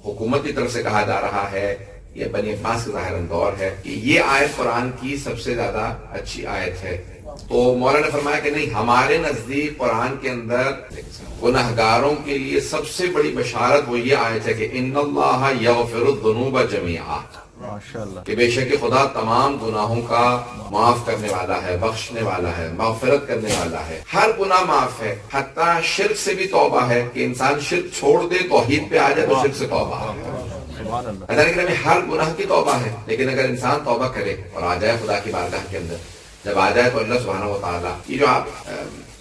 حکومت کی طرف سے کہا جا رہا ہے، یہ بنی عباس کا ظاہراً دور ہے کہ یہ آیت قرآن کی سب سے زیادہ اچھی آیت ہے. تو مولانا نے فرمایا کہ نہیں، ہمارے نزدیک قرآن کے اندر گناہگاروں کے لیے سب سے بڑی بشارت وہ یہ آیت ہے کہ ان اللہ یغفر الذنوب جمیعا، کہ بے شک خدا تمام گناہوں کا معاف کرنے والا ہے، بخشنے والا ہے، مغفرت کرنے والا ہے. ہر گناہ معاف ہے، حتیٰ شرک سے بھی توبہ ہے کہ انسان شرک چھوڑ دے، توحید پہ آ جائے تو شرک سے توبہ ہے. اللہ کہ ہر گناہ کی توبہ ہے، لیکن اگر انسان توبہ کرے اور آ جائے خدا کی بارگاہ کے اندر، جب آ جائے تو اللہ سبحانہ و تعالیٰ یہ جو آپ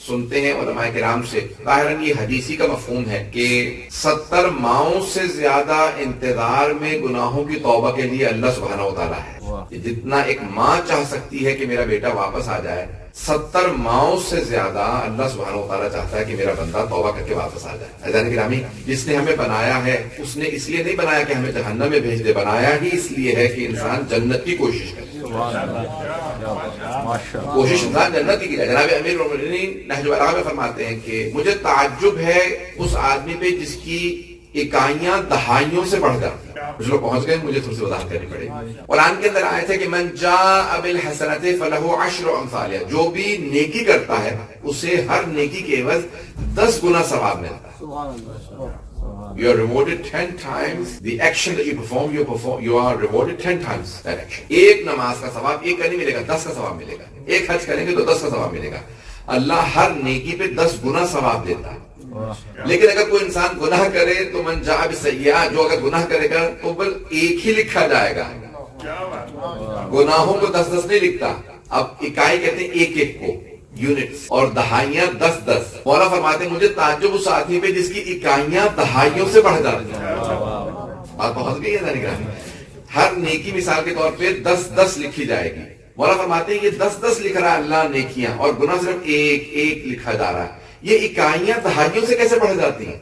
سنتے ہیں علماء کرام سے، ظاہراً یہ حدیثی کا مفہوم ہے کہ 70 ماؤں سے زیادہ انتظار میں گناہوں کی توبہ کے لیے اللہ سبحانہ و تعالیٰ ہے. جتنا ایک ماں چاہ سکتی ہے کہ میرا بیٹا واپس آ جائے، 70 ماؤں سے زیادہ اللہ سبحانہ و تعالیٰ چاہتا ہے کہ میرا بندہ توبہ کر کے واپس آ جائے. عزیزان گرامی، جس نے ہمیں بنایا ہے اس نے اس لیے نہیں بنایا کہ ہمیں جہنم میں بھیج دے، بنایا ہی اس لیے ہے کہ انسان جنت کی کوشش کرے. کوشش انسان جنت کی ہے. جناب امیر المؤمنین نہج البلاغہ میں فرماتے ہیں کہ مجھے تعجب ہے اس آدمی پہ جس کی اکائیاں دہائیوں سے بڑھ جاتی ہیں. کچھ لوگ پہنچ گئے، مجھے تھوڑی سی وضاحت کرنی پڑے گی. قرآن کے اندر آیت ہے کہ من جاء بالحسنۃ فلہ عشر امثالها، جو بھی نیکی کرتا ہے اسے ہر نیکی کے عوض 10 گنا ثواب ملتا ہے. You are rewarded 10 times the action that you perform. You are rewarded 10 times that action. ایک نماز کا ثواب ایک کا نہیں ملے گا، 10 کا ثواب ملے گا. ایک حج کریں گے تو 10 کا ثواب ملے گا. اللہ ہر نیکی پہ 10 گنا ثواب دیتا ہے. لیکن اگر کوئی انسان گناہ کرے تو من جاء بالسیئۃ، جو اگر گناہ کرے گا تو بل ایک ہی لکھا جائے گا. گناہوں کو 10 نہیں لکھتا. اب اکائی کہتے ہیں ایک ایک کو، یونٹس، اور دہائیاں 10. مولا فرماتے ہیں مجھے تعجب اس آدمی پہ جس کی اکائیاں دہائیوں سے بڑھ جاتی ہیں. بات پہنچ گئی ہے. ہر نیکی مثال کے طور پہ 10 لکھی جائے گی. مولا فرماتے ہیں یہ 10 لکھ رہا ہے اللہ نیکیاں، اور گناہ صرف ایک لکھا جا رہا ہے. یہ اکائیاں دہائیوں سے کیسے بڑھ جاتی ہیں؟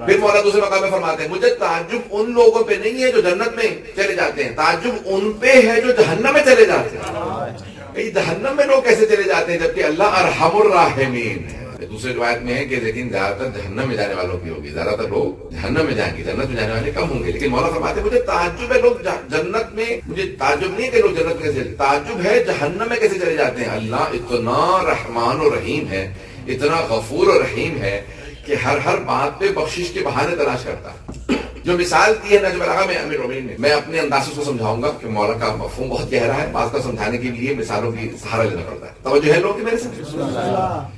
پھر مولا دوسرے مقام میں فرماتے ہیں مجھے تعجب ان لوگوں پہ نہیں ہے جو جنت میں چلے جاتے ہیں، تعجب ان پہ ہے جو جہنم میں چلے جاتے ہیں. جہنم میں لوگ کیسے چلے جاتے ہیں جبکہ اللہ ارحم الراحمین ہے. دوسری روایت میں ہے کہ لیکن زیادہ تر جہنم میں جانے والوں کی ہوگی، زیادہ تر لوگ جہنم میں جائیں گے، جنت میں جانے والے کم ہوں گے. لیکن مولا فرماتے ہیں مجھے تعجب ہے لوگ جنت میں، مجھے تعجب نہیں کہ لوگ جنت میں کیسے، تعجب ہے جہنم میں کیسے چلے جاتے ہیں. اللہ اتنا رحمان و رحیم ہے، اتنا غفور و رحیم ہے کہ ہر بات پہ بخشش کے بہانے تلاش کرتا ہے. جو مثال دی ہے نہج البلاغہ میں امیر المؤمنین نے، میں اپنے انداز سے اس کو سمجھاؤں گا کہ مولا کا مفہوم بہت گہرا ہے، بعض کا سمجھانے کے لیے مثالوں کی سہارا لینا پڑتا ہے. توجہ ہے لوگوں کی میرے سے؟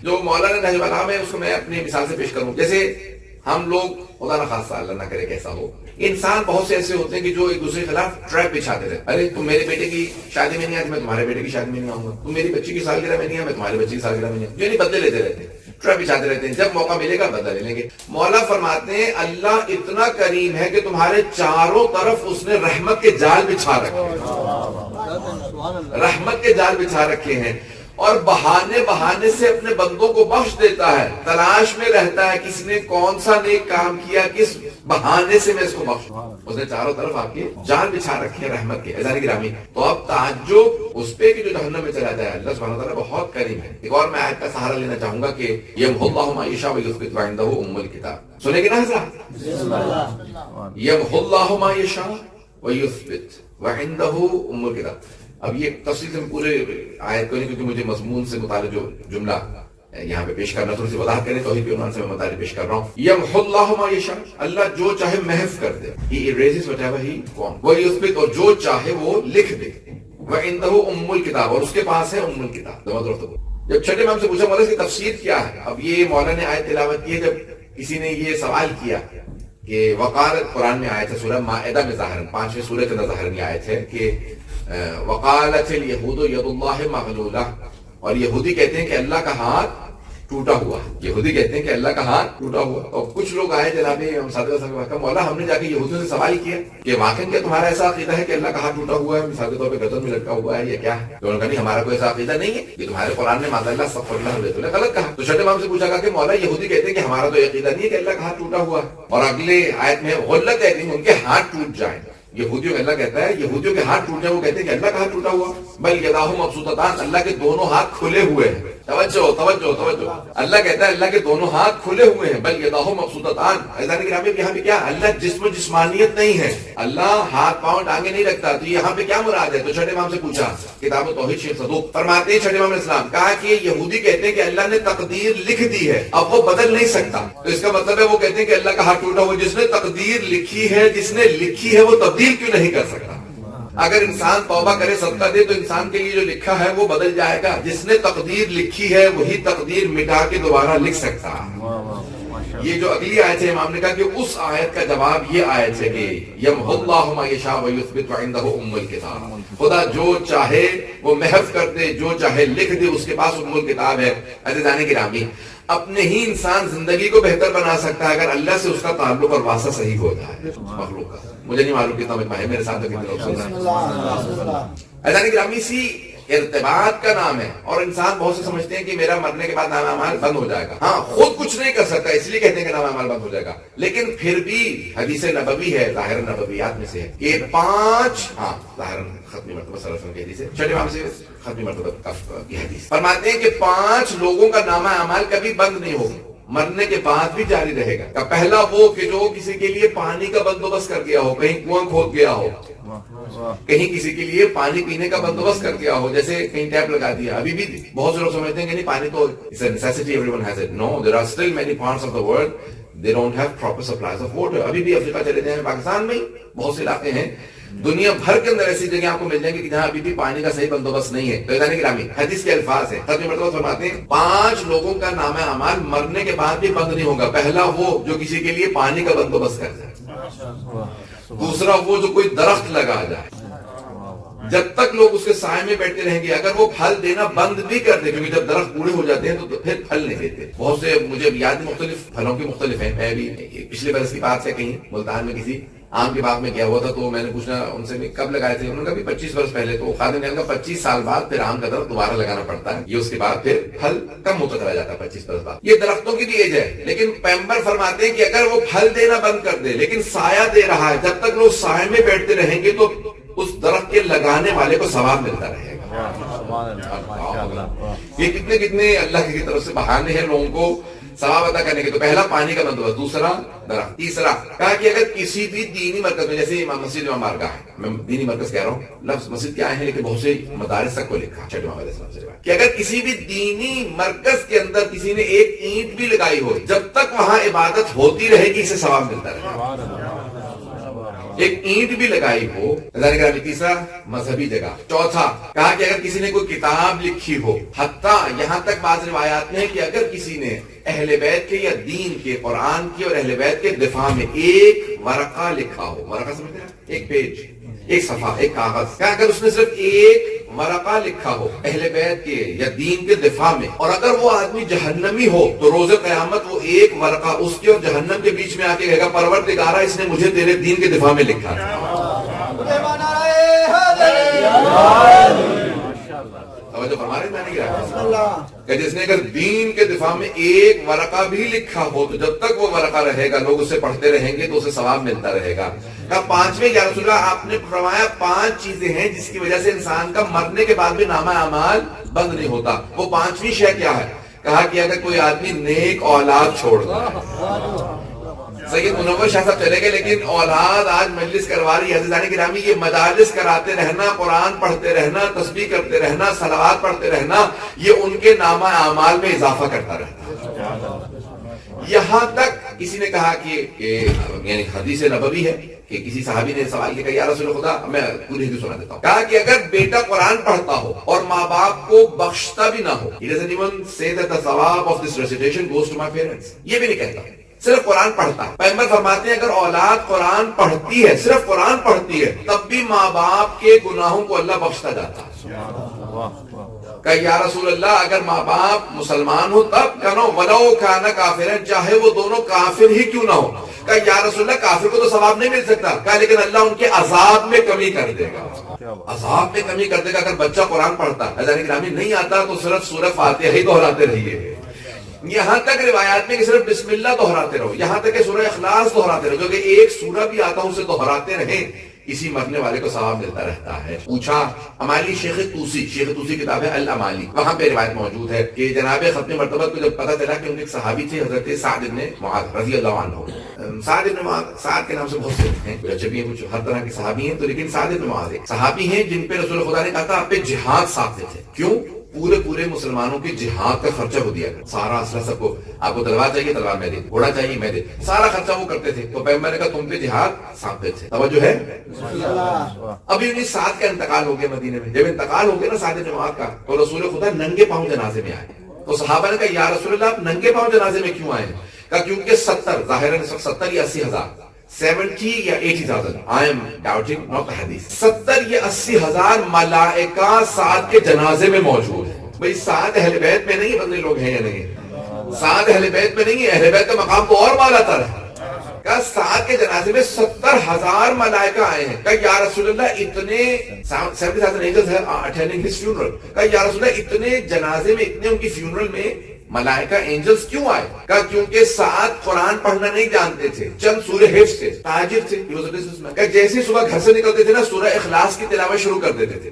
جو مولا نے نہج البلاغہ میں اس کو میں اپنی مثال سے پیش کروں. جیسے ہم لوگ، خدا نہ خاصہ اللہ نہ کرے کیسا ہو، انسان بہت سے ایسے ہوتے ہیں کہ جو ایک دوسرے کے خلاف ٹریپ بچھاتے رہتے. ارے تم میرے بیٹے کی شادی میں نہیں آتی، میں تمہارے بیٹے کی شادی میں نہیں آؤں گا. تم میری بچی کی سالگرہ میں نہیں آ، میں تمہارے بچی کی سالگرہ میں نہیں آؤں. یہ نہیں، بدلے لیتے رہتے ہیں، ٹریپ بچھاتے رہتے ہیں. جب موقع ملے گا بدلہ لے لیں گے. مولا فرماتے ہیں اللہ اتنا کریم ہے کہ تمہارے چاروں طرف اس نے رحمت کے جال بچھا رکھے ہیں، رحمت کے جال بچھا رکھے ہیں، اور بہانے سے اپنے بندوں کو بخش دیتا ہے. تلاش میں رہتا ہے کس نے کون سا نیک کام کیا، کس بہانے سے میں اس کو بخشوں. اس نے چاروں طرف آپ کے جال بچھا رکھے ہیں رحمت کے. عزیزان گرامی، تو اب تعجب اس پہ کہ جو جہنم میں چلا جائے. اللہ سبحانہ وتعالیٰ بہت کریم ہے. ایک اور میں آیت کا سہارا لینا چاہوں گا کہ یمحو اللہ ما یشاء ویثبت وعندہ ام الکتاب. سنیں گے نا حضرات؟ یمحو اللہ ما یشاء ویثبت وعندہ ام الکتاب. اب یہ تفصیل سے پورے آیت کو نہیں، کیونکہ مجھے مضمون سے متعلق جو جملہ یہاں پہ پیش کرنا، تھوڑی سی وضاحت کریں توحید کے عنوان سے میں متعلق پیش کر رہا ہوں. یمحو اللہ ما یشاء، اللہ جو چاہے محو کر دے. He erases whatever he wants. ویثبت، اور جو چاہے وہ لکھ دے. وعندہ ام الکتاب، اور اس کے پاس ہے ام الکتاب. جب چھٹے امام سے پوچھا مولا اس کی تفسیر کیا ہے، اب یہ مولا نے آیت تلاوت کی ہے. جب کسی نے یہ سوال کیا کہ وقالت، قرآن میں آیت ہے سورہ مائدہ میں ظاہراً 5ویں سورہ کے اندر ظاہراً یہ آیت ہے کہ وقالت الیہود ید اللہ مغلولہ، اور یہودی کہتے ہیں کہ اللہ کا ہاتھ ٹوٹا ہوا. یہودی کہتے ہیں کہ اللہ کا ہاتھ ٹوٹا ہوا. اور کچھ لوگ آئے جناب صادق صاحب کا مولا، ہم نے جا کے یہودیوں سے سوال کیا کہ واقعی کیا تمہارا ایسا عقیدہ ہے کہ اللہ کا ہاتھ ٹوٹا ہوا ہے، مثال کے طور پہ گردن میں لٹکا ہوا ہے، یا کیا ہے؟ تو انہوں نے کہا نہیں، ہمارا کوئی ایسا عقیدہ نہیں ہے، یہ تمہارے قرآن میں معاذ اللہ استغفر اللہ بیت اللہ غلط کہا. تو چھٹے امام سے پوچھا کہ مولا یہودی کہتے ہیں کہ ہمارا تو عقیدہ نہیں ہے کہ اللہ کا ہاتھ ٹوٹا ہوا ہے، اور اگلے آیت میں غلط ہے کہ ان کے ہاتھ ٹوٹ جائیں. یہودیوں اللہ کہتا ہے یہودیوں کے ہاتھ ٹوٹ جائیں، وہ کہتے ہیں کہ اللہ کا ہاتھ ٹوٹا ہوا. بل یداہ مبسوطتان، اللہ کے دونوں ہاتھ کھلے ہوئے ہیں. توجہ توجہ توجہ. اللہ کہتا ہے اللہ کے دونوں ہاتھ کھلے ہوئے ہیں، بل یداہ مبسوطتان. عزیزان گرامی یہاں پہ کیا اللہ جسم و جسمانیت نہیں ہے، اللہ ہاتھ پاؤں ٹانگے نہیں رکھتا. تو یہاں پہ کیا مراد ہے؟ تو چھٹے امام سے پوچھا، کتاب توحید شیخ صدوق فرماتے ہیں چھٹے امام علیہ السلام کہا کہ یہودی کہتے ہیں کہ اللہ نے تقدیر لکھ دی ہے، اب وہ بدل نہیں سکتا. تو اس کا مطلب ہے وہ کہتے ہیں کہ اللہ کا ہاتھ ٹوٹا ہوا، جس نے تقدیر لکھی ہے، جس نے لکھی ہے وہ تبدیل کیوں نہیں کر سکتا؟ اگر انسان توبہ کرے صدقہ دے تو انسان کے لیے جو لکھا ہے وہ بدل جائے گا. جس نے تقدیر لکھی ہے وہی تقدیر مٹا کے دوبارہ لکھ سکتا ہے. یہ جو اگلی آیت ہے امام نے کہا کہ اس آیت کا جواب یہ آیت ہے کہ یمحو اللہ ما یشاء ویثبت وعندہ ام الکتاب. خدا جو چاہے وہ محو کر دے، جو چاہے لکھ دے، اس کے پاس ام الکتاب ہے. عزیزان گرامی اپنے ہی انسان زندگی کو بہتر بنا سکتا ہے اگر اللہ سے اس کا تعلق اور واسطہ صحیح ہو جائے. مخلوق کا مجھے نہیں معلوم کتنا مجمع ہے میرے ساتھ کتنے لوگ سن رہے ہیں. عزیزان گرامی اسی ارتباط کا نام ہے، اور انسان بہت سے سمجھتے ہیں کہ میرا مرنے کے بعد نام اعمال بند ہو جائے گا. ہاں خود کچھ نہیں کر سکتا اس لیے کہتے ہیں کہ نام اعمال بند ہو جائے گا، لیکن پھر بھی حدیث نبوی ہے، ظاہر نبویات میں سے ہے کہ 5 ظاہر ختمی مرتبہ صلی اللہ علیہ وسلم کی حدیث ہے، چھٹے امام سے ختمی مرتبہ کی حدیث فرماتے ہیں کہ 5 لوگوں کا نامہ اعمال کبھی بند نہیں ہوگا، مرنے کے بعد بھی جاری رہے گا. پہلا وہ کہ جو کسی کے لیے پانی کا بندوبست کر گیا ہو، کہیں کنواں کھود گیا ہو، کہیں کسی کے لیے پانی پینے کا بندوبست کر گیا ہو، جیسے کہیں ٹیپ لگا دیا. ابھی بھی بہت سے لوگ سمجھتے ہیں کہ نہیں پانی تو it's a necessity, everyone has it. No, there are still many parts of the world they don't have proper supplies of water. ابھی بھی افریقہ چلے جائیں، پاکستان میں بہت سے علاقے ہیں، دنیا بھر کے اندر ایسی جگہ آپ کو مل جائیں گے کہ جہاں ابھی بھی پانی کا صحیح بندوبست نہیں ہے. تو عزیزان گرامی حدیث کے الفاظ ہیں، ختم مرتبہ فرماتے ہیں 5 لوگوں کا نامہ اعمال مرنے کے بعد بھی بند نہیں ہوگا. پہلا وہ جو کسی کے لیے پانی کا بندوبست کر جائے، دوسرا وہ جو کوئی درخت لگا جائے، جب تک لوگ اس کے سائے میں بیٹھتے رہیں گے. اگر وہ پھل دینا بند بھی کر دے، کیونکہ جب درخت پورے ہو جاتے ہیں تو پھر پھل نہیں دیتے. بہت سے مجھے یاد مختلف پھلوں کی مختلف ہیں. میں بھی پچھلے برس کی بات ہے، کہیں ملتان میں کسی آم کے باغ میں گیا ہوا تھا، تو میں نے پوچھنا ان سے کب لگائے تھے، انہوں نے کہا 25 برس پہلے. تو خادم نے کہا 25 سال بعد پھر آم کا درخت دوبارہ لگانا پڑتا ہے، یہ اس کے بعد پھر پھل کم ہوتا چلا جاتا ہے 25 برس بعد. یہ درختوں کی بھی ایج ہے، لیکن پیغمبر فرماتے ہیں کہ اگر وہ پھل دینا بند کر دے لیکن سایہ دے رہا ہے، جب تک لوگ سائے میں بیٹھتے رہیں گے تو اس درخت کے لگانے والے کو ثواب ملتا رہے گا. یہ کتنے کتنے اللہ کی طرف سے بہانے ہیں لوگوں کو ثواب عطا کرنے کے. تو پہلا پانی کا بندوبست، دوسرا درخت، تیسرا کہا کہ اگر کسی بھی دینی مرکز میں، جیسے مسجد امام بارگاہ ہے، میں دینی مرکز کہہ رہا ہوں، لفظ مسجد کیا ہے لیکن بہت سے مدارس تک کو لکھا چھٹے امام علیہ السلام سے کہ اگر کسی بھی دینی مرکز کے اندر کسی نے ایک اینٹ بھی لگائی ہو، جب تک وہاں عبادت ہوتی رہے گی اسے ثواب ملتا رہے گا. ایک اینٹ بھی لگائی ہو. تیسرا مذہبی جگہ. چوتھا کہا کہ اگر کسی نے کوئی کتاب لکھی ہو، حتیٰ یہاں تک بعض روایات میں ہے کہ اگر کسی نے اہل بیت کے یا دین کے، قرآن کے اور اہل بیت کے دفاع میں ایک ورقہ لکھا ہو، ورقہ سمجھتے ہیں، ایک پیج، ایک صفحہ، ایک کاغذ، کیا اگر اس نے صرف ایک ورقہ لکھا ہو اہل بیت کے یا دین کے دفاع میں، اور اگر وہ آدمی جہنمی ہو تو روز قیامت وہ ایک ورقہ اس کے اور جہنم کے بیچ میں آ کے کہے گا پروردگارا اس نے مجھے تیرے دین کے دفاع میں لکھا تھا. کہ جس نے اگر دین کے دفاع میں ایک ورقہ بھی لکھا ہو تو جب تک وہ ورقہ رہے گا لوگ اسے پڑھتے رہیں گے تو اسے ثواب ملتا رہے گا. کہا 5ویں یا رسول اللہ آپ نے فرمایا 5 چیزیں ہیں جس کی وجہ سے انسان کا مرنے کے بعد بھی نامہ اعمال بند نہیں ہوتا. وہ 5ویں شے کیا ہے؟ کہا کہ اگر کوئی آدمی نیک اولاد چھوڑ دے. سید منور شاہ صاحب چلے گئے لیکن اولاد آج مجلس کروا رہی ہے. عزیزان گرامی یہ مجالس کراتے رہنا، قرآن پڑھتے رہنا، تسبیح کرتے رہنا، صلوات پڑھتے رہنا، یہ ان کے نامہ اعمال میں اضافہ کرتا رہتا ہے. یہاں تک کسی نے کہا کہ یعنی حدیث نبوی ہے کہ کسی صحابی نے سوال کیا یا رسول خدا، میں پوری حدیث سنا دیتا ہوں. کہا کہ اگر بیٹا قرآن پڑھتا ہو اور ماں باپ کو بخشتا بھی نہ ہو، he doesn't even say that the thawab of this recitation goes to my parents، یہ بھی نہیں کہتا، صرف قرآن پڑھتا ہے. پیغمبر فرماتے ہیں اگر اولاد قرآن پڑھتی ہے، صرف قرآن پڑھتی ہے، تب بھی ماں باپ کے گناہوں کو اللہ بخشتا جاتا ہے. کہ یا رسول اللہ اگر ماں باپ مسلمان ہو تب کنو ولو کان کافرن، چاہے وہ دونوں کافر ہی کیوں نہ ہو. کہ یا رسول اللہ کافر کو تو ثواب نہیں مل سکتا. کہا لیکن اللہ ان کے عذاب میں کمی کر دے گا، عذاب میں کمی کر دے گا. اگر بچہ قرآن پڑھتا ہے گرامی نہیں آتا تو صرف سورہ فاتحہ ہی دہراتے رہیے. یہاں تک روایات میں کہ صرف بسم اللہ دہراتے رہو، یہاں تک کہ سورہ اخلاص دہراتے رہو، جو کہ ایک سورہ بھی آتا ہے اسے دہراتے رہیں. اسی مرنے والے کو ثواب ملتا رہتا ہے. پوچھا امالی شیخ توسی کتاب ہے الامالی، وہاں پہ روایت موجود ہے کہ جناب ختم مرتبہ کو جب پتہ چلا کہ ان ایک صحابی تھے حضرت سعد بن معاذ رضی اللہ عنہ. سعد بن معاذ، سعد کے نام سے بہت سے ہیں، کچھ اچھے بھی ہیں کچھ ہر طرح کے صحابی ہیں، تو لیکن سعد بن معاذ ایک صحابی ہیں جن پہ رسول خدا نے کہا تھا آپ پہ جہاد ساتھ تھے. کیوں؟ پورے مسلمانوں کے جہاد کا خرچہ وہ دیا کرتے، سارا اسلحہ سب کو، آپ کو تلوار چاہیے تلوار میں دے، گھوڑا چاہیے میں دے، سارا خرچہ وہ کرتے تھے. تو پیغمبر نے کہا تم پہ جہاد ثابت ہے. توجہ ہے. ابھی انہیں سعد کا انتقال ہو گیا مدینے میں. جب انتقال ہو گیا نا سعد بن معاذ کا، تو رسول خدا ننگے پاؤں جنازے میں آئے. تو صحابہ نے کہا یا رسول اللہ آپ ننگے پاؤں جنازے میں کیوں آئے؟ کہا کیونکہ 70 ظاہراً 70 یا 80 ہزار 70 یا 80,000 I am doubting not the hadith 70 یا 80,000 ملائکہ سعد کے جنازے میں موجود ہیں. بھئی سعد اہل بیت میں نہیں بندے لوگ ہیں یا نہیں؟ سعد اہل بیت میں نہیں ہے، اہل بیت کا مقام تو اور بالا تر ہے. کہا سعد کے جنازے میں 70,000 ملائکہ آئے ہیں. کہا یا رسول اللہ اتنے 70,000 angels ہیں attending his funeral. کہا یا رسول اللہ اتنے جنازے میں، اتنے ان کی funeral میں ملائکہ اینجلز کیوں آئے؟ کہا کیونکہ سعد قرآن پڑھنا نہیں جانتے تھے، چند سورہ حفظ تھے، تاجر تھے. کہا جیسے صبح گھر سے نکلتے تھے نا سورہ اخلاص کی تلاوت شروع کر دیتے تھے،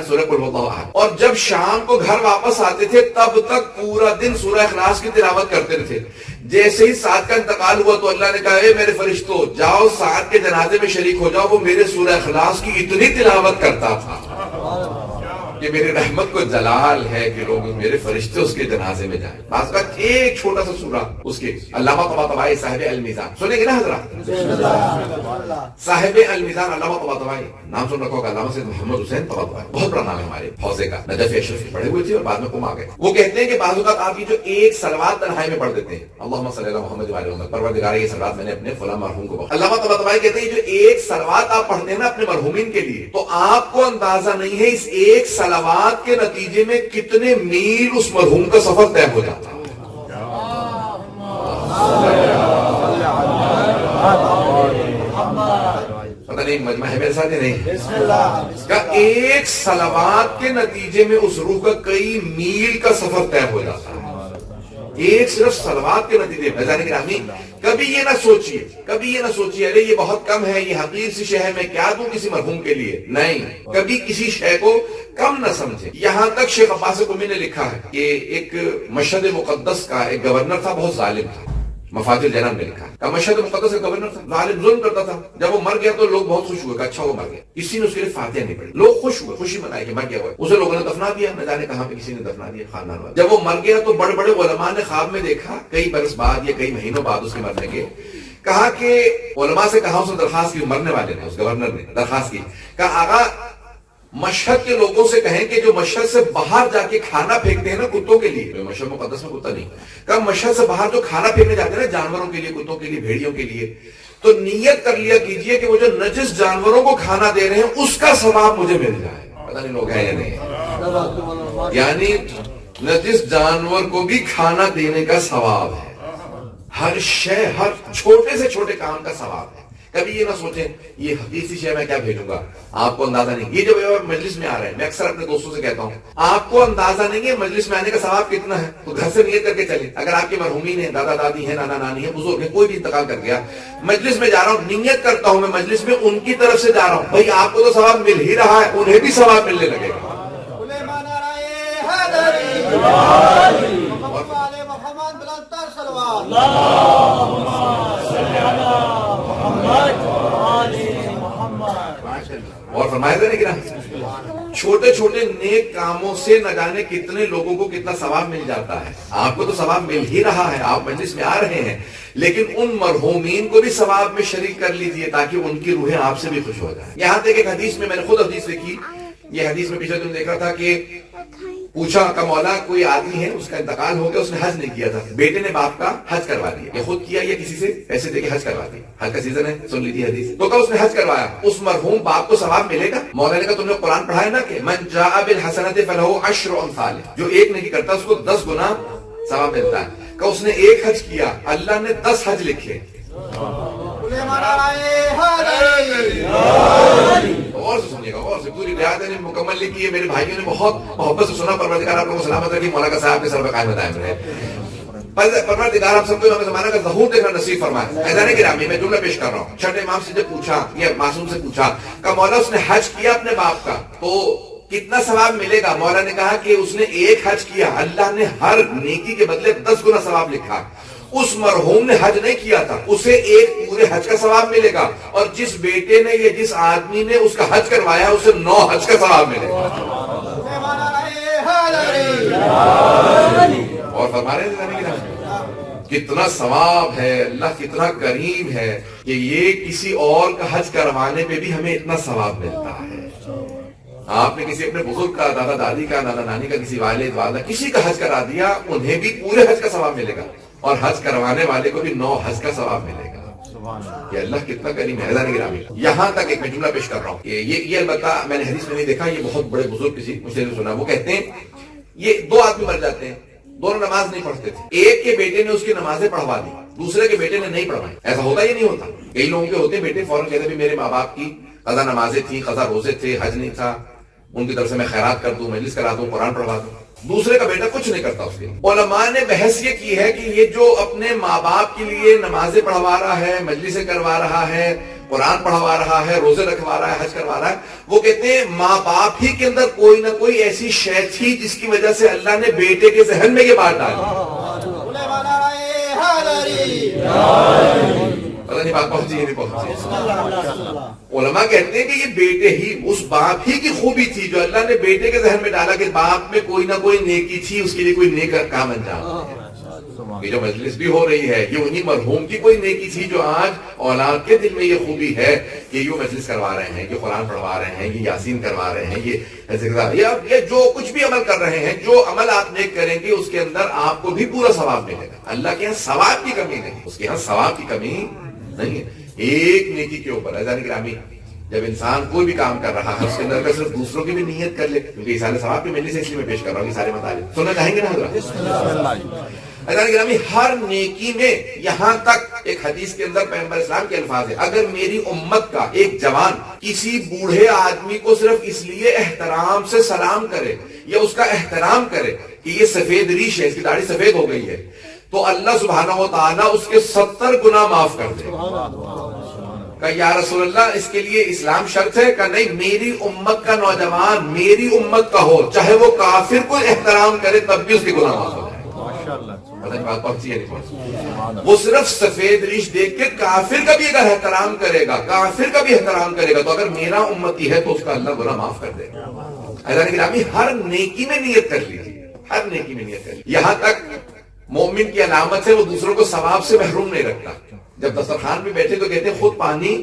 سورہ قل ہو اللہ احد، اور جب شام کو گھر واپس آتے تھے تب تک پورا دن سورہ اخلاص کی تلاوت کرتے تھے. جیسے ہی سعد کا انتقال ہوا تو اللہ نے کہا اے میرے فرشتوں جاؤ سعد کے جنازے میں شریک ہو جاؤ، وہ میرے سورہ اخلاص کی اتنی تلاوت کرتا تھا. کہ میری رحمت کو جلال ہے کہ لوگ میرے فرشتے اس کے جنازے میں جائیں. بعض کا ایک چھوٹا سا سورہ اس کے علامہ طباطبائی صاحب المیزان سنیں گے نا حضرات؟ صاحب المیزان علامہ طباطبائی نام سن رکھو گا، علامہ سید محمد حسین طباطبائی، بہت بڑا نام ہے ہمارے حوزے کا، نجف اشرفی پڑھے ہوئے تھے اور بعد میں قم آ گئے. وہ کہتے ہیں کہ بعض اوقات آپ یہ جو ایک صلوات تنہائی میں پڑھ دیتے ہیں اللہم صلی اللہ محمد وعلی محمد، پروردگار یہ صلوات میں نے اپنے فلاں مرحوم کو پڑھا. علامہ طباطبائی کہتے ہیں جو ایک صلوات آپ پڑھتے ہیں نا اپنے مرحومین کے لیے، تو آپ کو اندازہ نہیں ہے اس ایک صلوات کے نتیجے میں کتنے میل اس مرحوم کا سفر طے ہو جاتا ہے. پتہ نہیں مجمع ہے میرے ساتھ نہیں کہ ایک صلوات کے نتیجے میں اس روح کا کئی میل کا سفر طے ہو جاتا ہے. ایک صرف صلوات کے نتیجے میں. گرامی کبھی یہ نہ سوچیے ارے یہ بہت کم ہے، یہ حقیر سی شے ہے، میں کیا دوں کسی مرحوم کے لیے. نہیں، کبھی کسی شے کو کم نہ سمجھے. یہاں تک شیخ عباس قمی نے لکھا ہے کہ ایک مشہد مقدس کا ایک گورنر تھا، بہت ظالم تھا. مفاتیح الجنان میں لکھا ہے کہ مشہد مقدس کا گورنر تھا، ظالم ظلم کرتا تھا. جب وہ مر گیا تو لوگ بہت خوش ہوئے کہ اچھا وہ مر گیا. کسی نے اس کے لیے فاتحہ نہیں پڑھی، لوگ خوش ہوئے، خوشی منائی کہ مر گیا ہوا. اسے لوگوں نے دفنا دیا، نہ جانے کہاں پہ کسی نے دفنا دیا، خاندان والے. جب وہ مر گیا تو بڑے بڑے علماء نے خواب میں دیکھا کئی برس بعد یا کئی مہینوں بعد اس کے مرنے کے، کہا کہ علماء سے کہا اس نے درخواست کی، مرنے والے نے اس گورنر نے درخواست کی، کہا آقا مشہد کے لوگوں سے کہیں کہ جو مشہد سے باہر جا کے کھانا پھینکتے ہیں نا کتوں کے لیے، مشہد مقدس میں کتا نہیں، کہ مشہد سے باہر جو کھانا پھینکنے جاتے ہیں نا جانوروں کے لیے، کتوں کے لیے، بھیڑیوں کے لیے، تو نیت کر لیا کیجئے کہ وہ جو نجس جانوروں کو کھانا دے رہے ہیں اس کا ثواب مجھے مل جائے. پتہ نہیں لوگ ہیں یا نہیں. یعنی نجس جانور کو بھی کھانا دینے کا ثواب ہے. ہر شے، ہر چھوٹے سے چھوٹے کام کا ثواب ہے. کبھی یہ نہ سوچیں یہ حقیقی شے میں کیا بھیجوں گا، آپ کو اندازہ نہیں. یہ جو مجلس میں آ رہے ہیں، میں اکثر اپنے دوستوں سے کہتا ہوں آپ کو اندازہ نہیں ہے مجلس میں آنے کا ثواب کتنا ہے. تو گھر سے نیت کر کے چلیں. اگر آپ کے مرحومین ہیں، دادا دادی ہیں، نانا نانی ہیں، بزرگ ہیں، کوئی بھی انتقال کر گیا، مجلس میں جا رہا ہوں، نیت کرتا ہوں میں مجلس میں ان کی طرف سے جا رہا ہوں. بھائی آپ کو تو ثواب مل ہی رہا ہے، انہیں بھی ثواب ملنے لگے گا. اور فرمایا تھا کہ چھوٹے چھوٹے نیک کاموں سے نہ جانے کتنے لوگوں کو کتنا ثواب مل جاتا ہے. آپ کو تو ثواب مل ہی رہا ہے، آپ مجلس میں آ رہے ہیں، لیکن ان مرحومین کو بھی ثواب میں شریک کر لیجئے تاکہ ان کی روحیں آپ سے بھی خوش ہو جائیں. یہاں تک ایک حدیث میں نے خود حدیث لکھی، یہ حدیث میں پچھلے دن دیکھ رہا تھا کہ پوچھا کہ مولا کوئی آدمی ہے اس کا انتقال ہو گیا، اس نے حج نہیں کیا تھا، بیٹے نے باپ کا حج کروا دیا، یہ خود کیا یا کسی سے پیسے دے کے حج کروا دیا، حج کا سیزن ہے سن لیجیے حدیث. تو کہا اس نے حج کروایا، اس مرحوم باپ کو ثواب ملے گا؟ مولا نے کہا تم نے قرآن پڑھا ہے نا کہ من جاء بالحسنۃ فلہ عشر امثالها، جو ایک نہیں کرتا اس کو 10 گنا ثواب ملتا ہے. کہ اس نے ایک حج کیا، اللہ نے 10 حج لکھے. اور سے سنیے گا، اور سے پوری رعایت نے مکمل لکھی ہے. میرے بھائیوں نے بہت محبت سے سنا، پروردگار آپ لوگوں کو سلامت رکھے، مولا کا صاحب کے سر پہ قائم دائم رہے. پروردگار ہم سب کو ہمیں زمانہ کا ظہور دیکھنا نصیب فرمائے. ایذان گرامی میں جملہ پیش کر رہا ہوں. چھٹے امام سے جب پوچھا, یہ معصوم سے پوچھا کہ مولا اس نے حج کیا اپنے باپ کا تو کتنا ثواب ملے گا؟ مولا نے کہا کہ اس نے ایک حج کیا, اللہ نے ہر نیکی کے بدلے 10 گنا ثواب لکھا. اس مرحوم نے حج نہیں کیا تھا, اسے ایک پورے حج کا ثواب ملے گا, اور جس بیٹے نے یا جس آدمی نے اس کا حج کروایا اسے 9 حج کا ثواب ملے گا. اور فرما رہے ہیں کتنا ثواب ہے, اللہ کتنا کریم ہے کہ یہ کسی اور کا حج کروانے پہ بھی ہمیں اتنا ثواب ملتا ہے. آپ نے کسی اپنے بزرگ کا, دادا دادی کا, نانا نانی کا, کسی والد والدہ کسی کا حج کرا دیا, انہیں بھی پورے حج کا ثواب ملے گا, اور حج کروانے والے کو بھی 9 حج کا ثواب ملے گا. کہ اللہ کتنا کریم ہے. ایذان گرامی یہاں تک ایک میں جملہ پیش کر رہا ہوں کہ یہ البتہ میں نے حدیث میں نہیں دیکھا, یہ بہت بڑے بزرگ کسی مجھ سے سنا, وہ کہتے ہیں یہ 2 آدمی مر جاتے ہیں, دونوں نماز نہیں پڑھتے تھے, ایک کے بیٹے نے اس کی نمازیں پڑھوا دی, دوسرے کے بیٹے نے نہیں پڑھوائی. ایسا ہوتا ہی نہیں ہوتا. کئی لوگوں کے ہوتے ہیں بیٹے فوراً کہتے ہیں میرے ماں باپ کی قضا نمازیں تھیں, قضا روزے تھے, حج نہیں تھا, ان کی طرف سے میں خیرات کر دوں, مجلس کرا دوں, قرآن پڑھوا دوں. دوسرے کا بیٹا کچھ نہیں کرتا اس کے. علماء نے بحث یہ کی ہے کہ یہ جو اپنے ماں باپ کے لیے نمازیں پڑھوا رہا ہے, مجلسیں کروا رہا ہے, قرآن پڑھوا رہا ہے, روزے رکھوا رہا ہے, حج کروا رہا ہے, وہ کہتے ہیں ماں باپ ہی کے اندر کوئی نہ کوئی ایسی شے تھی جس کی وجہ سے اللہ نے بیٹے کے ذہن میں یہ بات ڈالی. پتہ نہیں بات پہنچی نہیں پہنچی. علماء کہتے ہیں کہ یہ بیٹے ہی, اس باپ ہی کی خوبی تھی جو اللہ نے بیٹے کے ذہن میں ڈالا کہ باپ میں کوئی نہ کوئی نیکی تھی, اس کے لیے کوئی نیک کام انجام. یہ جو مجلس بھی ہو رہی ہے یہ انہی مرحوم کی کوئی نیکی تھی جو آج اولاد کے دل میں یہ خوبی ہے کہ یہ مجلس کروا رہے ہیں, یہ قرآن پڑھوا رہے ہیں, یہ یاسین کروا رہے ہیں, یہ جو کچھ بھی عمل کر رہے ہیں, جو عمل آپ نیک کریں گے اس کے اندر آپ کو بھی پورا ثواب ملے گا. اللہ کے یہاں ثواب کی کمی نہیں, اس کے یہاں ثواب کی کمی نہیں ہے. ایک نیکی کے اوپر ایذان گرامی جب انسان کوئی بھی کام کر رہا ہے اس کے اندر صرف دوسروں کی بھی نیت کر لے, کیونکہ یہ سارے ثواب کی مجلس ہے, اس لیے میں پیش کر رہا ہوں. یہ سارے مطالب سننا چاہیں گے نا حضرات؟ ایذان گرامی ہر نیکی میں, یہاں تک ایک حدیث کے اندر پیغمبر اسلام کے الفاظ ہے, اگر میری امت کا ایک جوان کسی بوڑھے آدمی کو صرف اس لیے احترام سے سلام کرے یا اس کا احترام کرے کہ یہ سفید ریش ہے, اس کی داڑھی سفید ہو گئی ہے, تو اللہ سبحانہ و تعالیٰ اس کے 70 گناہ معاف کر دے. کہ یا رسول اللہ اس کے لیے اسلام شرط ہے؟ کہ نہیں, میری امت کا نوجوان میری امت کا ہو, چاہے وہ کافر کو احترام کرے تب بھی اس کے گناہ معاف ہو جائے. بات پہنچی ہے نہیں؟ وہ صرف سفید ریش دیکھ کے کافر کا بھی اگر احترام کرے گا, کافر کا بھی احترام کرے گا, تو اگر میرا امتی ہے تو اس کا اللہ گناہ معاف کر دے گا. ایذان گرامی ہر نیکی میں نیت کر لیجیے, ہر نیکی میں نیت کر لیجیے. یہاں تک مومن کی علامت ہے وہ دوسروں کو ثواب سے محروم نہیں رکھتا. جب دسترخوان پہ بیٹھے تو کہتے ہیں خود پانی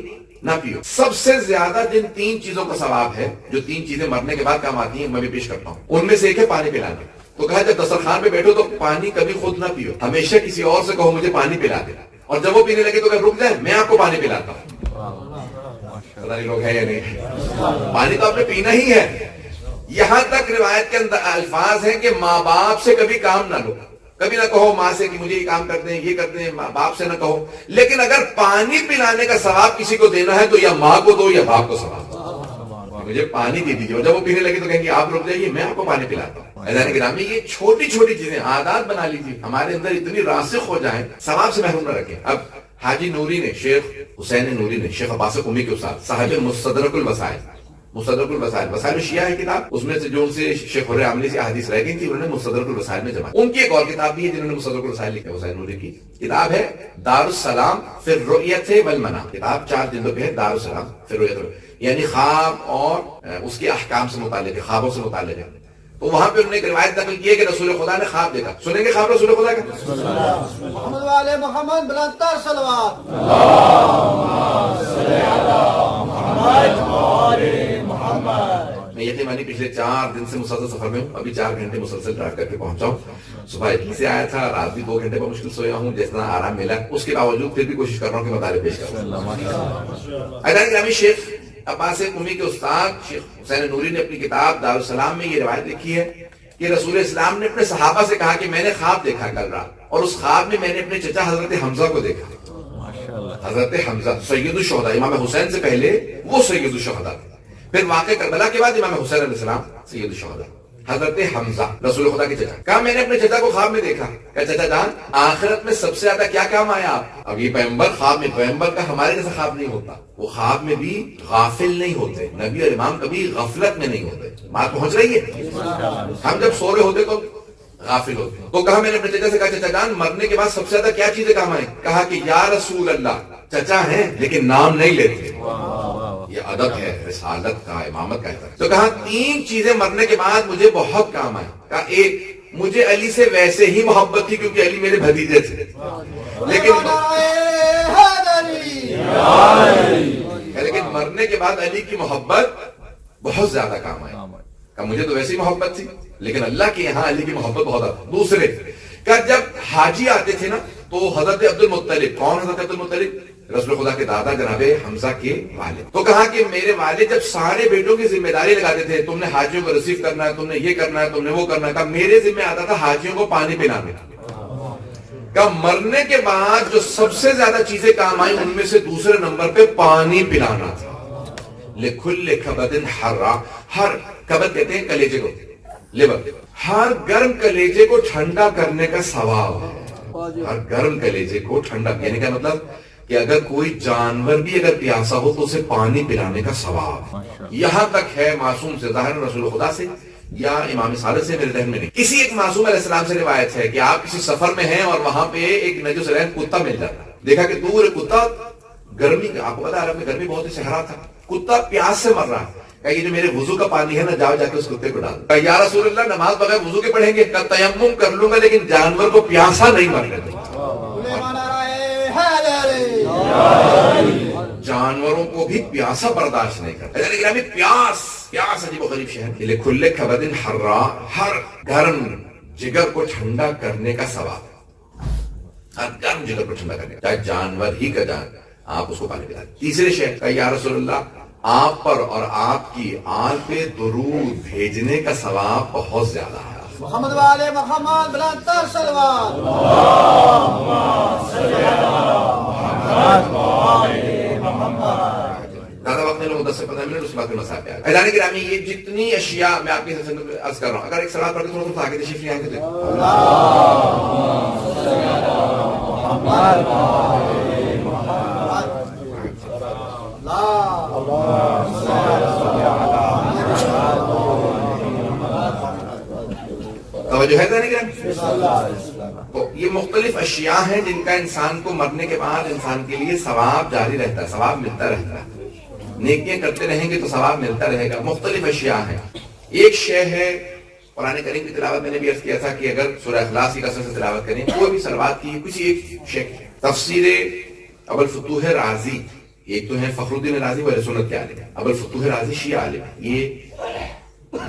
نہ پیو. سب سے زیادہ جن 3 چیزوں کا ثواب ہے, جو 3 چیزیں مرنے کے بعد کام آتی ہیں, میں بھی پیش کرتا ہوں. ان میں سے ایک ہے پانی پلانا. تو کہا جب دسترخوان پہ بیٹھو تو پانی کبھی خود نہ پیو, ہمیشہ کسی اور سے کہو مجھے پانی پلا دے, اور جب وہ پینے لگے تو کہ رک جائے میں آپ کو پانی پلاتا ہوں. پتہ نہیں لوگ ہیں یا نہیں, پانی تو آپ نے پینا ہی ہے. یہاں تک روایت کے اندر الفاظ ہیں کہ ماں باپ سے کبھی کام نہ لو, کبھی نہ کہو ماں سے کہ مجھے یہ کام کرتے ہیں, یہ کرتے ہیں, ماں باپ سے نہ کہو. لیکن اگر پانی پلانے کا ثواب کسی کو دینا ہے تو یا ماں کو دو یا باپ کو ثواب دو, مجھے پانی دے دیجیے. اور جب وہ پینے لگے تو کہیں گے آپ رک جائیے میں آپ کو پانی پلاتا ہوں. ایذان گرامی یہ چھوٹی چھوٹی چیزیں عادات بنا لیجیے, ہمارے اندر اتنی راسخ ہو جائیں, ثواب سے محروم نہ رکھیں. اب حاجی نوری نے, شیخ حسین نوری نے, شیخ عباس قمی کے استاد, صاحب مستدرک الوسائل, مستدرک الوسائل, وسائل شیعہ ہے کتاب, اس میں سے جو ان سے شیخ حر عاملی سے احادیث رہ گئی تھی انہوں نے مستدرک الوسائل میں جمع. ان کی ایک اور کتاب بھی ہے جنہوں نے مستدرک الوسائل لکھا ہے, حسین نوری کی کتاب ہے دار السلام فی الرؤیت والمنام. کتاب 4 جلدوں پہ ہے, دار السلام فی الرؤیت, یعنی خواب اور اس کے احکام سے متعلق ہے, خوابوں سے متعلق ہے. تو وہاں پہ انہوں نے ایک روایت نقل کی ہے کہ رسول خدا نے خواب دیکھا. سنیں گے خواب رسول خدا کا؟ محمد والے محمد بلندتر صلوات. میں یقیناً پچھلے 4 دن سے مسلسل سفر میں ہوں, ابھی 4 گھنٹے مسلسل ڈرائیو کر کے پہنچا ہوں. صبح اٹلی سے آیا تھا, رات بھی 2 گھنٹے پر مشکل سویا ہوں, جتنا آرام ملا اس کے باوجود پھر بھی کوشش کر رہا ہوں کہ مطالعے پیش کروں. ایذان گرامی شیخ عباس قمی کے استاد شیخ حسین نوری نے اپنی کتاب دار السلام میں یہ روایت لکھی ہے کہ رسول اسلام نے اپنے صحابہ سے کہا کہ میں نے خواب دیکھا کل رات, اور اس خواب میں میں نے اپنے چچا حضرت حمزہ کو دیکھا. حضرت حمزہ سید الشہداء, امام حسین سے پہلے وہ سید الشہداء تھے. پھر واقع کربلا کے بعد امام حسین علیہ السلام سید الشہداء. حضرت حمزہ رسول خدا کے چچا. کہا میں نے اپنے چچا کو خواب میں دیکھا. کہا چچا جان آخرت میں سب سے زیادہ کیا کام آیا آپ؟ اب یہ پیغمبر خواب میں، پیغمبر کا ہمارے جیسا خواب نہیں ہوتا، وہ خواب میں بھی غافل نہیں ہوتے. نبی اور امام کبھی غفلت میں نہیں ہوتے. بات پہنچ رہی ہے؟ ہم جب سو رہے ہوتے تو غافل ہوتے. تو کہا میں نے اپنے چچا سے کہا چچا جان مرنے کے بعد سب سے زیادہ کیا چیزیں کام آئیں؟ کہا کہ یا رسول اللہ، چچا ہیں لیکن نام نہیں لیتے. یہ ادب ہے رسالت کا، امامت کا. تو کہا 3 چیزیں مرنے کے بعد مجھے بہت کام آئیں. کہا ایک، مجھے علی سے ویسے ہی محبت تھی کیونکہ علی میرے بھتیجے تھے، لیکن مرنے کے بعد علی کی محبت بہت زیادہ کام آئی. کہ مجھے تو ویسی محبت تھی لیکن اللہ کے یہاں علی کی محبت بہت آتی. دوسرے کہ جب حاجی آتے تھے نا تو حضرت عبد المطلب، کون حضرت عبد المطلب؟ رسول خدا کے دادا جناب حمزہ کے والد. تو کہا کہ میرے والد جب سارے بیٹوں کی ذمہ داری لگاتے تھے، تم نے حاجیوں کو ریسیو کرنا ہے، تم نے یہ کرنا ہے، تم نے وہ کرنا ہے، میرے ذمہ آتا تھا حاجیوں کو پانی پلانے. کہ مرنے کے بعد جو سب سے زیادہ چیزیں کام آئی ان میں سے دوسرے نمبر پہ پانی پلانا تھا. لکھل کبد حرا، ہر کبد کہتے ہیں کلیجے کو، لیور، ہر گرم کلیجے کو ٹھنڈا کرنے کا ثواب ہے. ہر گرم کلیجے کو ٹھنڈا، یعنی کا مطلب کہ اگر کوئی جانور بھی اگر پیاسا ہو تو اسے پانی پلانے کا ثواب. یہاں تک ہے معصوم سے، ظاہر رسول خدا سے یا امام صادق سے میرے ذہن میں نہیں، کسی ایک معصوم علیہ السلام سے روایت ہے کہ آپ کسی سفر میں ہیں اور وہاں پہ ایک نجس رحم کتا مل جاتا. دیکھا کہ دور کتا، گرمی کا، آپ کو پتا عرب میں گرمی بہت ہی صحرا تھا، کتا پیاس سے مر رہا ہے. کہ یہ جو میرے وضو کا پانی ہے نا، جاؤ جا کے اس کتے کو ڈال. کہ یا رسول اللہ نماز بغیر وضو کے پڑھیں گے؟ کہ تیمم کر لوں گا لیکن جانور کو پیاسا نہیں مرنے دوں. جانوروں کو بھی پیاسا برداشت نہیں کرتا. پیاس عجیب و غریب شہر کے لیے. کھلے کبدن حرا، ہر گرم جگر کو ٹھنڈا کرنے کا ثواب. ہر گرم جگر کو ٹھنڈا کرنے کا، چاہے جانور ہی کا جان، آپ اس کو پانی پلا. تیسرے شہر کا یا رسول اللہ آپ پر اور آپ کی آل پہ درود بھیجنے کا ثواب بہت زیادہ ہے. محمد والے محمد بلندتر صلوات. زیادہ وقت نہیں لوگ 10 سے 15 منٹ اس بات کے مسائل پہ آئے. اعلان گرامی یہ جتنی اشیاء میں آپ کے ساتھ عرض کر رہا ہوں، اگر ایک سوال پڑھ کے تھوڑا سا آگے تشریف لے آئیں گے توجہ ہے تو یہ مختلف اشیاء ہیں جن کا انسان کو مرنے کے بعد انسان کے لیے ثواب جاری رہتا ہے، ثواب ملتا رہتا ہے. نیکیاں کرتے رہیں گے تو ثواب ملتا رہے گا. مختلف اشیاء ہیں. ایک شے ہے قرآن کریم کی تلاوت. میں نے بھی عرض کیا تھا کہ اگر سورہ اخلاص کی کثرت سے تلاوت کریں، کوئی بھی صلوات کی کسی ایک شے. تفسیر ابو الفتوح رازی، ایک تو ہے فخر الدین رازی و اہل سنت کے عالم، ابو الفتوح رازی شیعہ عالم. یہ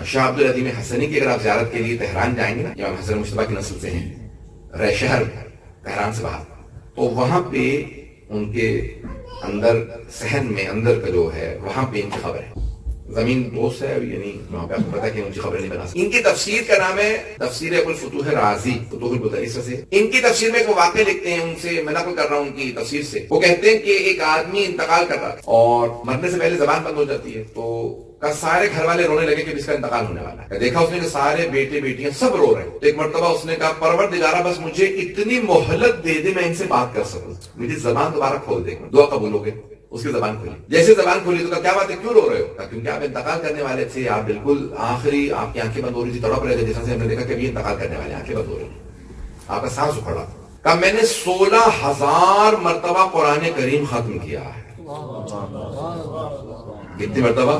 شاہ عبد العظیم حسنی کی اگر آپ زیارت کے لیے تہران جائیں گے نا، امام حسن مشتبہ کی نسل سے ہیں، رہ شہر تہران سے باہر، تو وہاں پہ ان کے اندر صحن میں اندر کا جو ہے وہاں پہ ان کی خبر ہے. زمین دوست ہے یعنی وہاں پہ آپ کو پتا کہ ان کی خبریں نہیں بنا سکتے. ان کی تفسیر کا نام ہے تفسیر ابو الفتوح رازی، فتوح البطریسہ سے. ان کی تفسیر میں ایک واقعہ لکھتے ہیں، ان سے میں نقل کر رہا ہوں ان کی تفسیر سے. وہ کہتے ہیں کہ ایک آدمی انتقال کر رہا ہے اور مرنے سے پہلے زبان بند ہو جاتی ہے، تو سارے گھر والے رونے لگے کہ اس کا انتقال ہونے والا ہے. دیکھا اس نے کہ سارے بیٹے بیٹیاں سب رو رہے ہیں. تو ایک مرتبہ اس نے کہا پروردگارا بس مجھے اتنی مہلت دے دے میں ان سے بات کر سکوں، مجھے زبان دوبارہ کھول دے. دعا قبول ہو گئی، اس کی زبان کھلی. جیسے زبان کھولی تو کہا کیا بات ہے، کیوں رو رہے ہو؟ کہا کیونکہ آپ انتقال کرنے والے تھے، آپ بالکل آخری، آپ کی آنکھیں بند ہو رہی تھی، تڑپ رہے تھے، جیسا سے ہم نے دیکھا کہ ابھی انتقال کرنے والے آنکھیں بند ہو رہی تھی، آپ کا سانس اکھڑ رہا تھا. کہا میں نے 16,000 مرتبہ قرآن کریم ختم کیا ہے. کتنی مرتبہ؟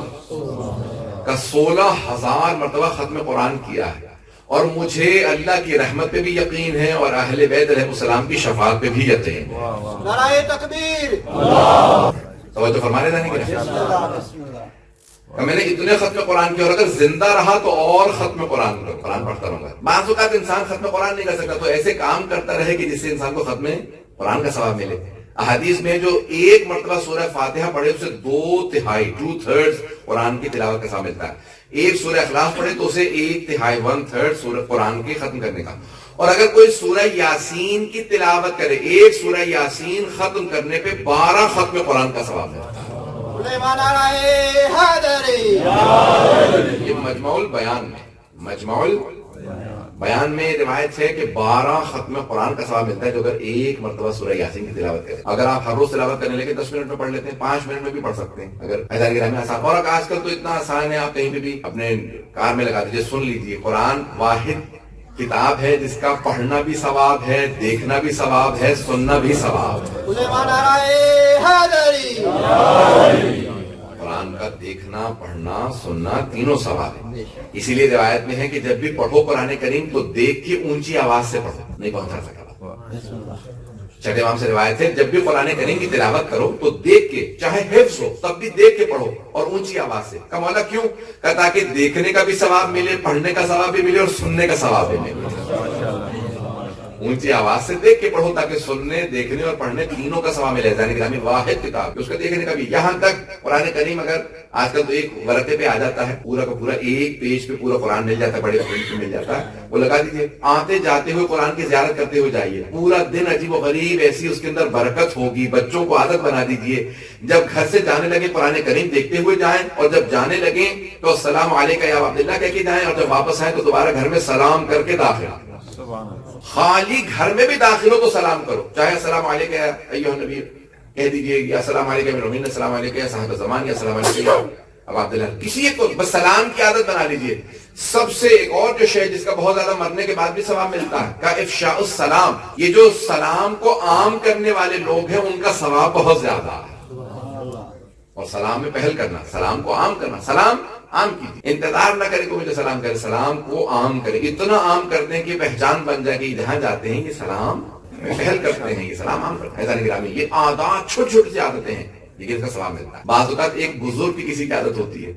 کا 16,000 مرتبہ ختم قرآن کیا ہے. اور مجھے اللہ کی رحمت پہ بھی یقین ہے اور اہل بیت علیہ السلام کی شفاعت پہ بھی یقین ہے. نعرہ تکبیر. توجہ فرما رہے تھے کہ میں نے اتنے ختم قرآن کیا، اور اگر زندہ رہا تو اور ختم قرآن پڑھتا رہوں گا. بعض اوقات انسان ختم قرآن نہیں کر سکتا تو ایسے کام کرتا رہے کہ جس سے انسان کو ختم قرآن کا ثواب ملے. احادیث میں جو ایک مرتبہ سورہ فاتحہ پڑھے اسے 2/3 قرآن کی تلاوت کا ثواب ملتا ہے. ایک سورہ اخلاص پڑھے تو اسے 1/3 1/3 سورہ قرآن کے ختم کرنے کا. اور اگر کوئی سورہ یاسین کی تلاوت کرے، ایک سورہ یاسین ختم کرنے پہ 12 ختم قرآن کا ثواب ہے. یہ مجموع البیان میں مجمع بیان میں روایت ہے کہ 12 ختم قرآن کا ثواب ملتا ہے جو اگر ایک مرتبہ سورہ یاسین کی تلاوت کرے. اگر آپ ہر روز تلاوت کرنے لگے 10 منٹ میں پڑھ لیتے ہیں, 5 منٹ میں بھی پڑھ سکتے ہیں اگر ایسا گرامی آسان. اور آج کل تو اتنا آسان ہے, آپ کہیں پہ بھی اپنے کار میں لگا دیجیے, سن لیجیے. قرآن واحد کتاب ہے جس کا پڑھنا بھی ثواب ہے, دیکھنا بھی ثواب ہے, سننا بھی ثواب ہے. سلیمان نعرہ حیدری. قرآن کا دیکھنا, پڑھنا, سننا تینوں ثواب ہے. اسی لیے روایت میں ہے کہ جب بھی پڑھو قرآن کریم تو دیکھ کے اونچی آواز سے پڑھو. نہیں پہنچا سکا. چھٹے امام سے روایت ہے جب بھی قرآن کریم کی تلاوت کرو تو دیکھ کے, چاہے حفظ ہو تب بھی دیکھ کے پڑھو اور اونچی آواز سے. کا مولا کیوں؟ کہ تاکہ دیکھنے کا بھی ثواب ملے, پڑھنے کا ثواب بھی ملے اور سننے کا ثواب بھی ملے. اونچی آواز سے دیکھ کے پڑھو تاکہ سننے, دیکھنے اور پڑھنے تینوں کا ثواب ملے. قرآن کریم واحد کتاب, اس کا دیکھنے کا بھی. یہاں تک قرآن کریم اگر آج کل تو ایک ورقے پہ آ جاتا ہے, پورا کا پورا ایک پیج پہ پورا قرآن مل جاتا ہے, بڑے پرنٹ پہ مل جاتا ہے, وہ لگا دیجیے. آتے جاتے ہوئے قرآن کی زیارت کرتے ہوئے جائیے, پورا دن عجیب و غریب ایسی اس کے اندر برکت ہوگی. بچوں کو عادت بنا دیجیے, جب گھر سے جانے لگے قرآن کریم دیکھتے ہوئے جائیں, اور جب جانے لگیں تو السلام علیکم یا عبداللہ کہہ کے جائیں, اور جب واپس آئیں تو دوبارہ گھر میں سلام کر کے داخل. خالی گھر میں بھی داخل ہو تو سلام کرو, چاہے السلام علیکم ایھا النبی کہہ دیجیے, یا السلام علیکم امین, السلام علیکم یا صاحب زمان, یا السلام علیکم اب عبداللہ, کسی ایک کو بس سلام کی عادت بنا لیجیے. سب سے ایک اور جو شے جس کا بہت زیادہ مرنے کے بعد بھی ثواب ملتا ہے, کا افشاء السلام. یہ جو سلام کو عام کرنے والے لوگ ہیں ان کا ثواب بہت زیادہ ہے. اور سلام میں پہل کرنا, سلام کو عام کرنا, سلام عام کیجیے. انتظار نہ کرے کہ مجھے سلام کرے, سلام کو عام کرے. اتنا عام کر دیں کہ پہچان بن جائے کہ جہاں جاتے ہیں یہ سلام پہل کرتے ہیں, یہ سلام عام کرتے ہیں. ایسا نہیں, یہ عادات چھوٹی چھوٹی سی عادتیں ہیں لیکن اس کا ثواب ملتا ہے. بعض اوقات ایک بزرگ کی کسی کی عادت ہوتی ہے,